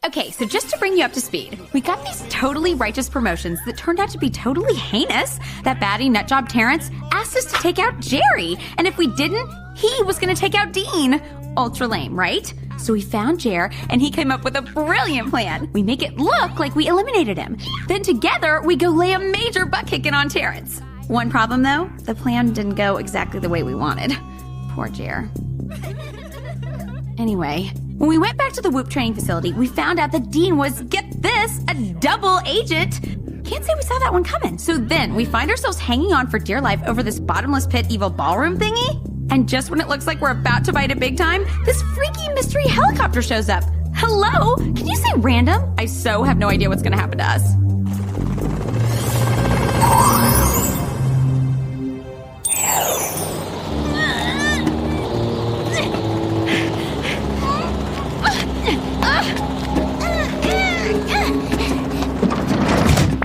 Okay, so just to bring you up to speed, we got these totally righteous promotions that turned out to be totally heinous. That baddie nutjob Terence asked us to take out Jerry, and if we didn't, he was gonna take out Dean. Ultra lame, right? So we found Jer, and he came up with a brilliant plan. We make it look like we eliminated him. Then together, we go lay a major butt kicking on Terence. One problem though, the plan didn't go exactly the way we wanted. Poor Jer. Anyway, when we went back to the Whoop training facility, we found out that Dean was, get this, a double agent. Can't say we saw that one coming. So then we find ourselves hanging on for dear life over this bottomless pit evil ballroom thingy. And just when it looks like we're about to bite it big time, this freaky mystery helicopter shows up. Hello? Can you say random? I so have no idea what's gonna happen to us.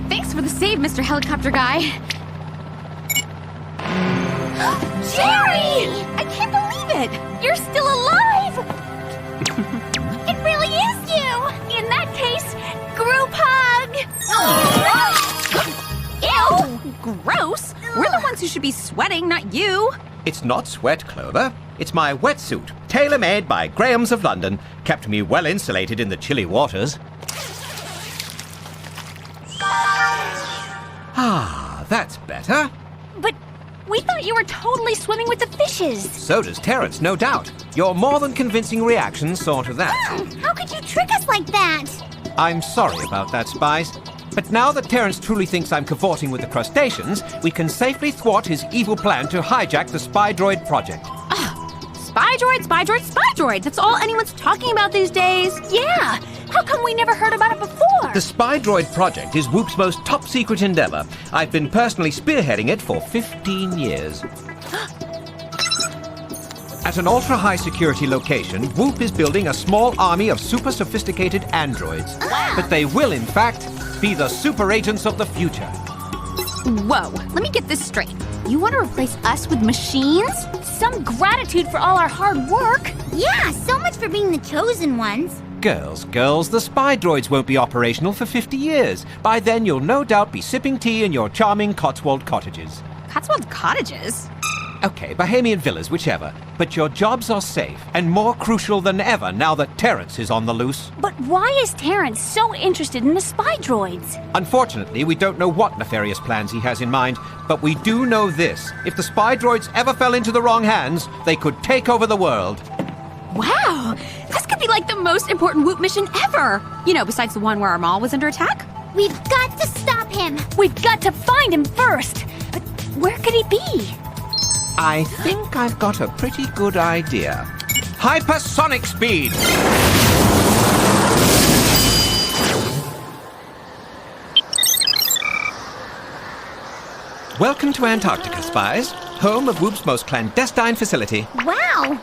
Thanks for the save, Mr. Helicopter Guy. Jerry! I can't believe it! You're still alive! It really is you! In that case, group hug! Ew! Gross! We're the ones who should be sweating, not you! It's not sweat, Clover. It's my wetsuit, tailor-made by Graham's of London, kept me well insulated in the chilly waters. Ah, that's better. But we thought you were totally swimming with the fishes. So does Terence, no doubt. Your more than convincing reaction saw to that. How could you trick us like that? I'm sorry about that, Spies. But now that Terence truly thinks I'm cavorting with the crustaceans, we can safely thwart his evil plan to hijack the Spy Droid project. Spy droid, spy droid, spy droid! That's all anyone's talking about these days. Yeah. How come we never heard about it before? The Spy Droid project is Whoop's most top-secret endeavor. I've been personally spearheading it for 15 years. At an ultra-high security location, Whoop is building a small army of super-sophisticated androids. But they will, in fact, be the super agents of the future. Whoa, let me get this straight. You want to replace us with machines? Some gratitude for all our hard work. Yeah, so much for being the chosen ones. Girls, the spy droids won't be operational for 50 years. By then, you'll no doubt be sipping tea in your charming Cotswold cottages. Cotswold cottages? Okay, Bahamian villas, whichever. But your jobs are safe, and more crucial than ever now that Terence is on the loose. But why is Terence so interested in the spy droids? Unfortunately, we don't know what nefarious plans he has in mind, but we do know this. If the spy droids ever fell into the wrong hands, they could take over the world. Wow, this could be like the most important Whoop mission ever. You know, besides the one where our mall was under attack. We've got to stop him. We've got to find him first. But where could he be? I think I've got a pretty good idea. Hypersonic speed! Welcome to Antarctica, Spies, home of Whoop's most clandestine facility. Wow.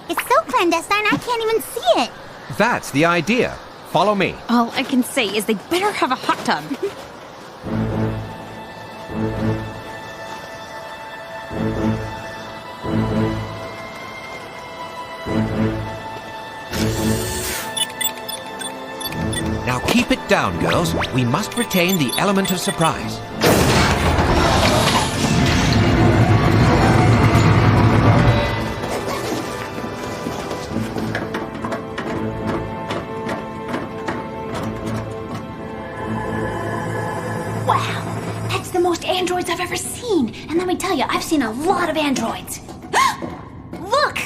It's so clandestine I can't even see it. That's the idea. Follow me. All I can say is they better have a hot tub. Now keep it down, girls. We must retain the element of surprise. Wow, that's the most androids I've ever seen. And let me tell you, I've seen a lot of androids. Look!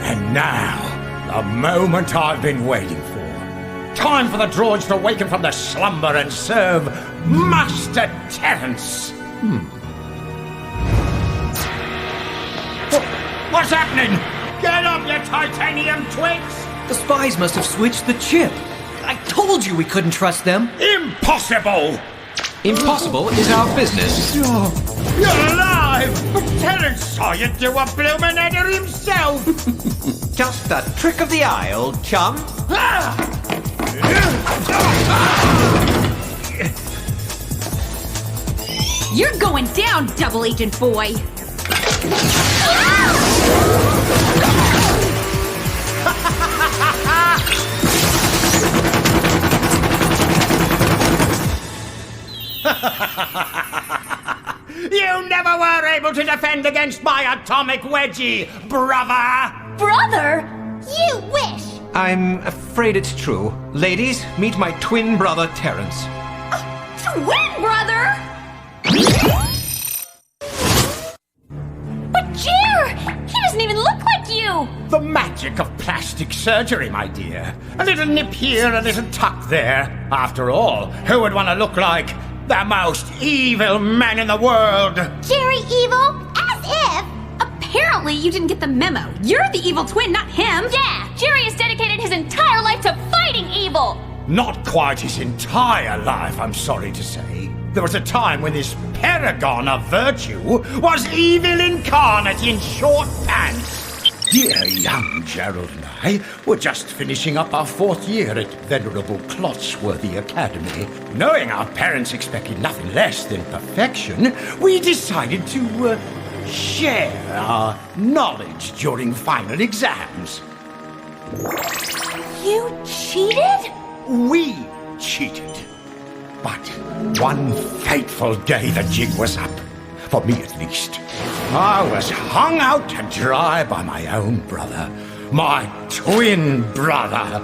And now, the moment I've been waiting for. Time for the droids to awaken from their slumber and serve Master Terence. What's happening? Get up, you titanium twigs! The spies must have switched the chip. I told you we couldn't trust them. Impossible! Impossible is our business. You're alive! But Terence saw you do a bloomin' header himself! Just a trick of the eye, old chum. You're going down, double agent boy. You never were able to defend against my atomic wedgie, brother! Brother? You wish! I'm afraid it's true. Ladies, meet my twin brother, Terence. Twin brother? But Jer! He doesn't even look like you! The magic of plastic surgery, my dear. A little nip here, a little tuck there. After all, who would want to look like the most evil man in the world? Jerry evil? As if! Apparently you didn't get the memo. You're the evil twin, not him. Yeah, Jerry has dedicated his entire life to fighting evil! Not quite his entire life, I'm sorry to say. There was a time when this paragon of virtue was evil incarnate in short pants. Dear young Gerald and I were just finishing up our 4th year at venerable Clotsworthy Academy. Knowing our parents expected nothing less than perfection, we decided to share our knowledge during final exams. You cheated? We cheated. But one fateful day the jig was up. For me at least. I was hung out to dry by my own brother. My twin brother.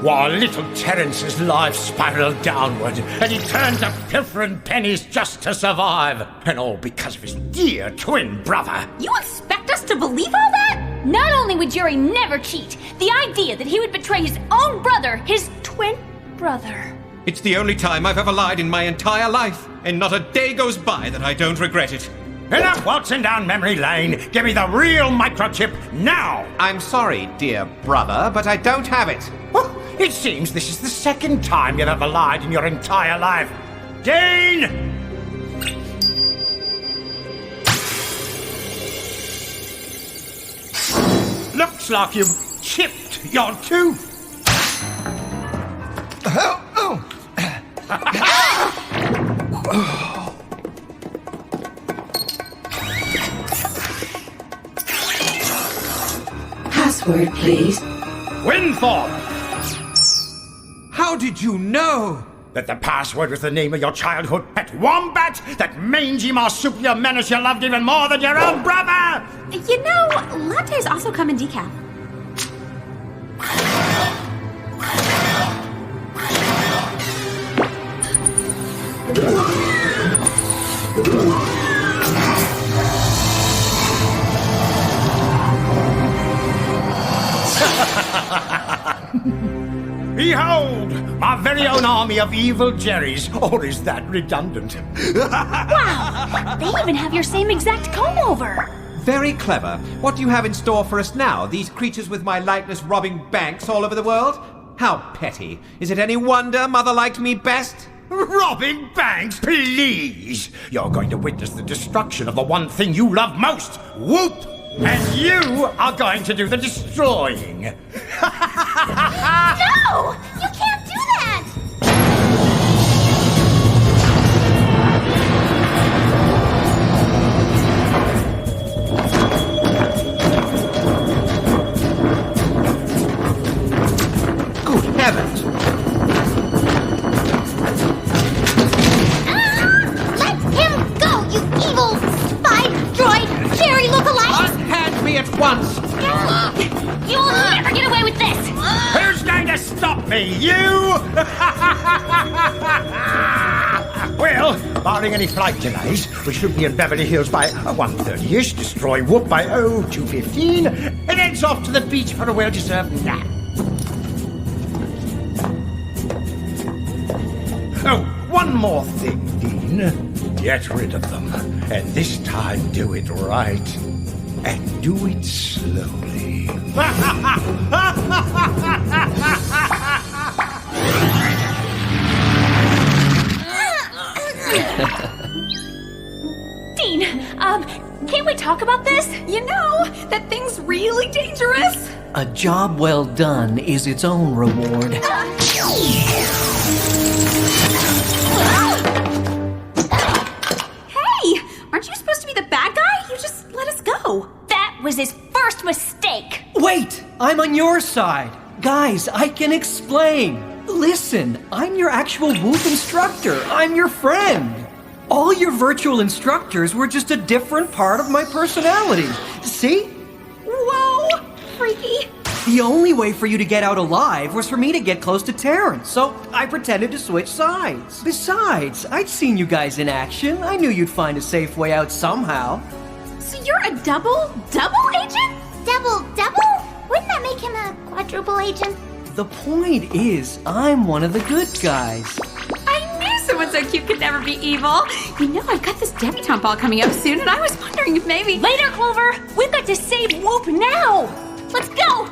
While little Terence's life spiraled downward, and he turned to pilfering pennies just to survive. And all because of his dear twin brother. You expect us to believe all that? Not only would Jerry never cheat, the idea that he would betray his own brother, his twin brother. It's the only time I've ever lied in my entire life, and not a day goes by that I don't regret it. Enough waltzing down memory lane. Give me the real microchip now. I'm sorry, dear brother, but I don't have it. Oh, it seems this is the 2nd time you've ever lied in your entire life. Dean! Looks like you've chipped your tooth. Password, please. Winthorpe! How did you know? That the password was the name of your childhood pet wombat? That mangy marsupial menace you loved even more than your own brother? You know, lattes also come in decaf. Behold, my very own army of evil Jerrys. Or is that redundant? Wow! They even have your same exact comb-over! Very clever. What do you have in store for us now? These creatures with my likeness robbing banks all over the world? How petty. Is it any wonder Mother liked me best? Robbing banks, please! You're going to witness the destruction of the one thing you love most, Whoop! And you are going to do the destroying. No! You can't do that! Good heavens! Let him go, you evil spy droid Jerry lookalike! Unhand me at once! You will never get away with this! Who's going to stop me? You? Well, barring any flight delays, we should be in Beverly Hills by 1:30ish, destroy Whoop by 2:15, and heads off to the beach for a well-deserved nap. Oh, one more thing, Dean. Get rid of them, and this time do it right. And do it slowly. Dean, can't we talk about this? You know, that thing's really dangerous. A job well done is its own reward. Hey, aren't you supposed to be the bad guy? You Oh, that was his first mistake. Wait! I'm on your side. Guys, I can explain. Listen, I'm your actual Whoop instructor. I'm your friend. All your virtual instructors were just a different part of my personality. See? Whoa, freaky. The only way for you to get out alive was for me to get close to Terence, so I pretended to switch sides. Besides, I'd seen you guys in action. I knew you'd find a safe way out somehow. So you're a double agent? Double? Wouldn't that make him a quadruple agent? The point is, I'm one of the good guys. I knew someone so cute could never be evil. You know, I've got this debutante ball coming up soon, and I was wondering if maybe... Later, Clover. We've got to save Whoop now. Let's go.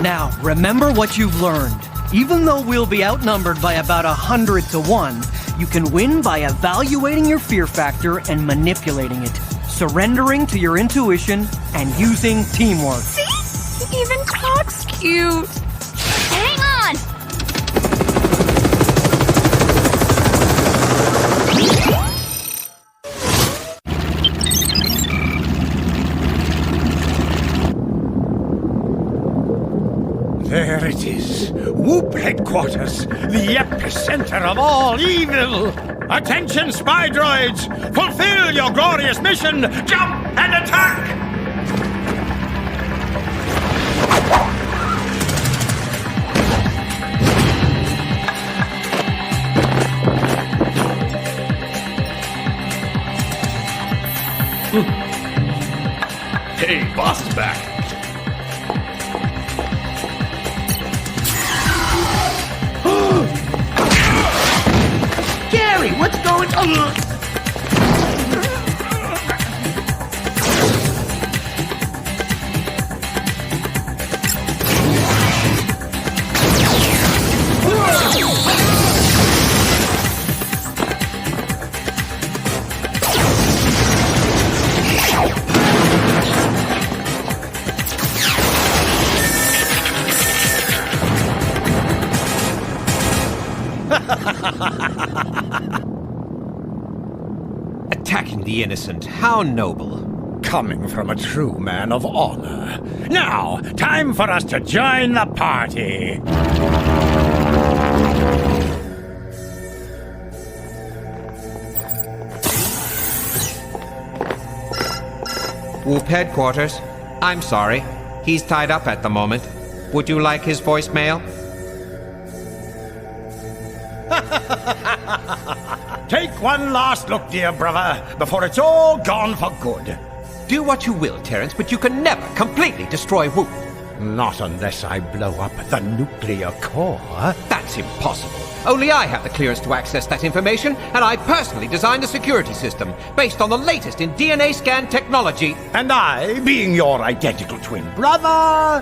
Now, remember what you've learned. Even though we'll be outnumbered by about 100 to 1, you can win by evaluating your fear factor and manipulating it, surrendering to your intuition, and using teamwork. See? He even talks cute. Hang on. There it is. Whoop headquarters, the epicenter of all evil. Attention, spy droids! Fulfill your glorious mission! Jump and attack! Hey, boss is back. Gary, what's going on? Attacking the innocent, how noble. Coming from a true man of honor. Now, time for us to join the party. Whoop headquarters. I'm sorry. He's tied up at the moment. Would you like his voicemail? Take one last look, dear brother, before it's all gone for good. Do what you will, Terence, but you can never completely destroy Whoop. Not unless I blow up the nuclear core. That's impossible. Only I have the clearance to access that information, and I personally designed the security system based on the latest in DNA scan technology. And I, being your identical twin brother...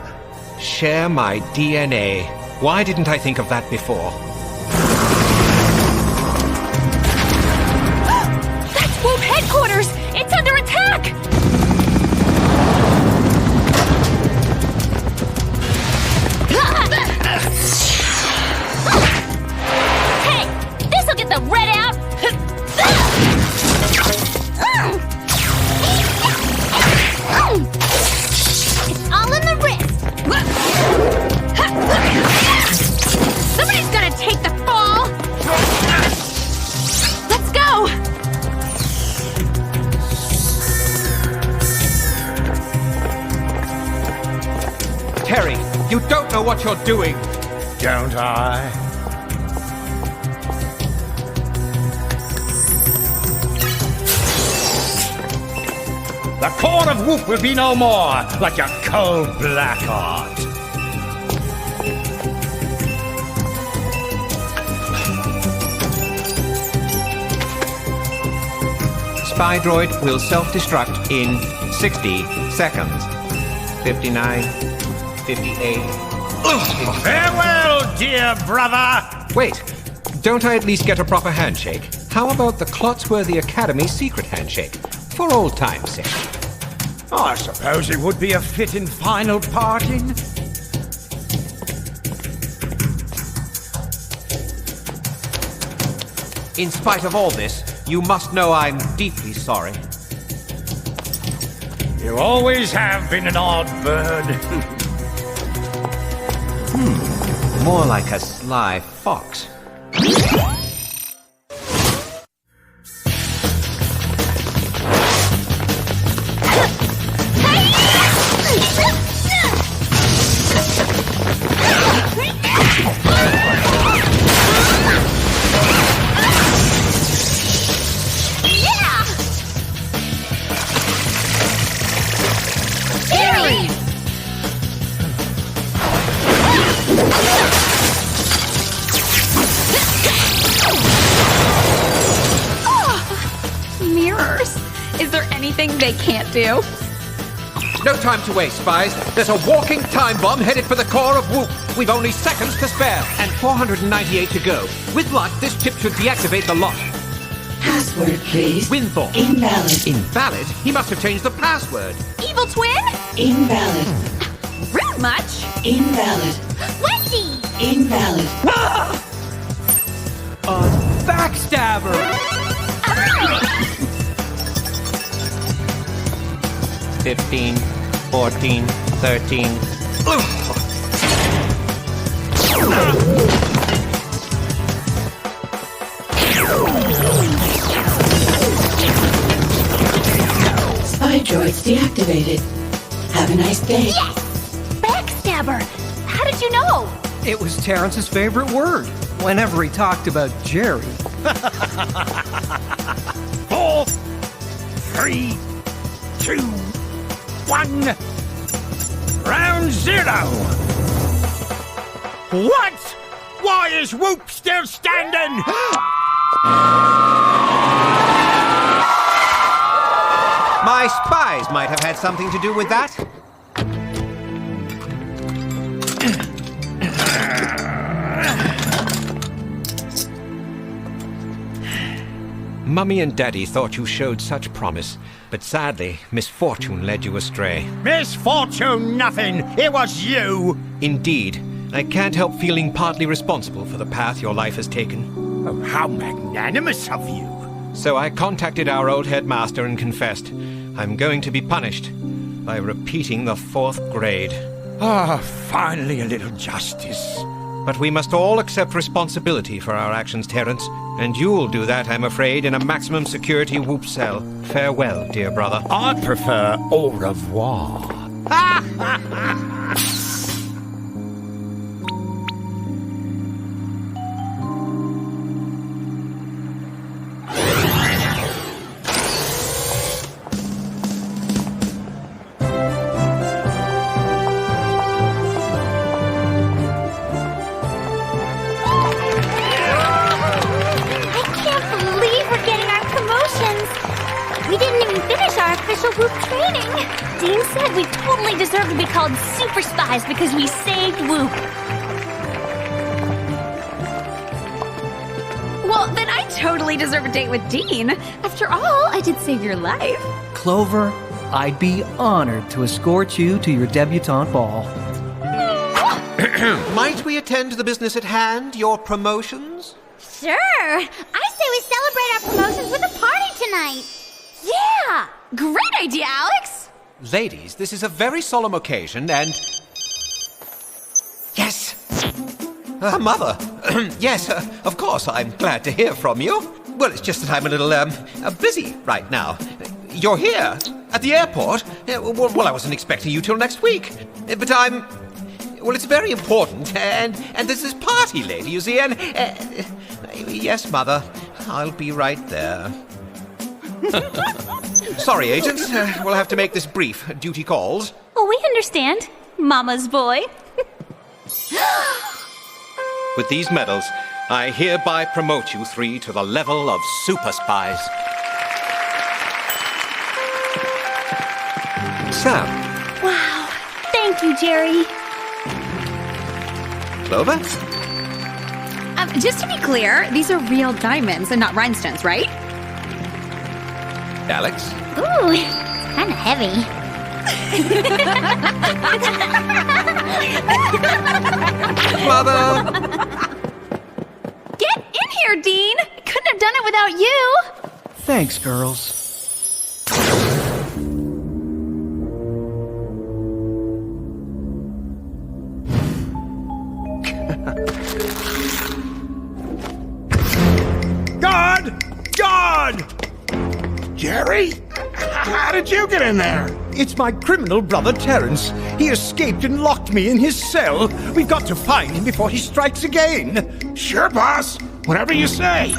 Share my DNA. Why didn't I think of that before? That's Whoop headquarters. It's under attack. Hey, this'll get the red out. It's all in the wrist. Somebody's gonna take the fall. Let's go. Terry, you don't know what you're doing. Don't I? The core of Whoop will be no more like your cold black heart. Spy droid will self-destruct in 60 seconds. 59, 58... Farewell, dear brother! Wait, don't I at least get a proper handshake? How about the Clotsworthy Academy secret handshake? For old time's sake. I suppose it would be a fitting final parting. In spite of all this, you must know I'm deeply sorry. You always have been an odd bird. More like a sly fox. Mirrors. Is there anything they can't do? No time to waste, spies. There's a walking time bomb headed for the core of Whoop. We've only seconds to spare, and 498 to go. With luck, this chip should deactivate the lock. Password, please. Winthorpe. Invalid. Invalid? He must have changed the password. Evil twin? Invalid. Rude much? Invalid. Wendy! Invalid. Backstabber! 15, 14, 13. Spy droids deactivated. Have a nice day. Yes! Backstabber! How did you know? It was Terence's favorite word whenever he talked about Jerry. 4, 3, 2, 1. Round 0. What? Why is Whoop still standing? My spies might have had something to do with that. Mummy and Daddy thought you showed such promise, but sadly, misfortune led you astray. Misfortune nothing! It was you! Indeed, I can't help feeling partly responsible for the path your life has taken. Oh, how magnanimous of you! So I contacted our old headmaster and confessed. I'm going to be punished by repeating the 4th grade. Ah, finally a little justice. But we must all accept responsibility for our actions, Terence. And you'll do that, I'm afraid, in a maximum security Whoop cell. Farewell, dear brother. I prefer au revoir. Whoop training. Dean said we totally deserve to be called super spies because we saved Whoop. Well, then I totally deserve a date with Dean. After all, I did save your life. Clover, I'd be honored to escort you to your debutante ball. Might we attend to the business at hand, your promotions? Sure. I say we celebrate our promotions with a party tonight. Yeah! Great idea, Alex! Ladies, this is a very solemn occasion, and... Yes! Mother! Yes, of course, I'm glad to hear from you. Well, it's just that I'm a little, busy right now. You're here, at the airport? Well, I wasn't expecting you till next week. But I'm... Well, it's very important, and there's this party later, you see, and... Yes, Mother, I'll be right there. Sorry, agents. We'll have to make this brief. Duty calls. Oh, we understand. Mama's boy. With these medals, I hereby promote you 3 to the level of super spies. Sam. Wow. Thank you, Jerry. Clover? Just to be clear, these are real diamonds and not rhinestones, right? Alex? Ooh, it's kind of heavy. Mother! Get in here, Dean! Couldn't have done about you. Thanks, girls. Guard! Guard! Jerry? How did you get in there? It's my criminal brother Terence. He escaped and locked me in his cell. We've got to find him before he strikes again. Sure, boss. Whatever you say.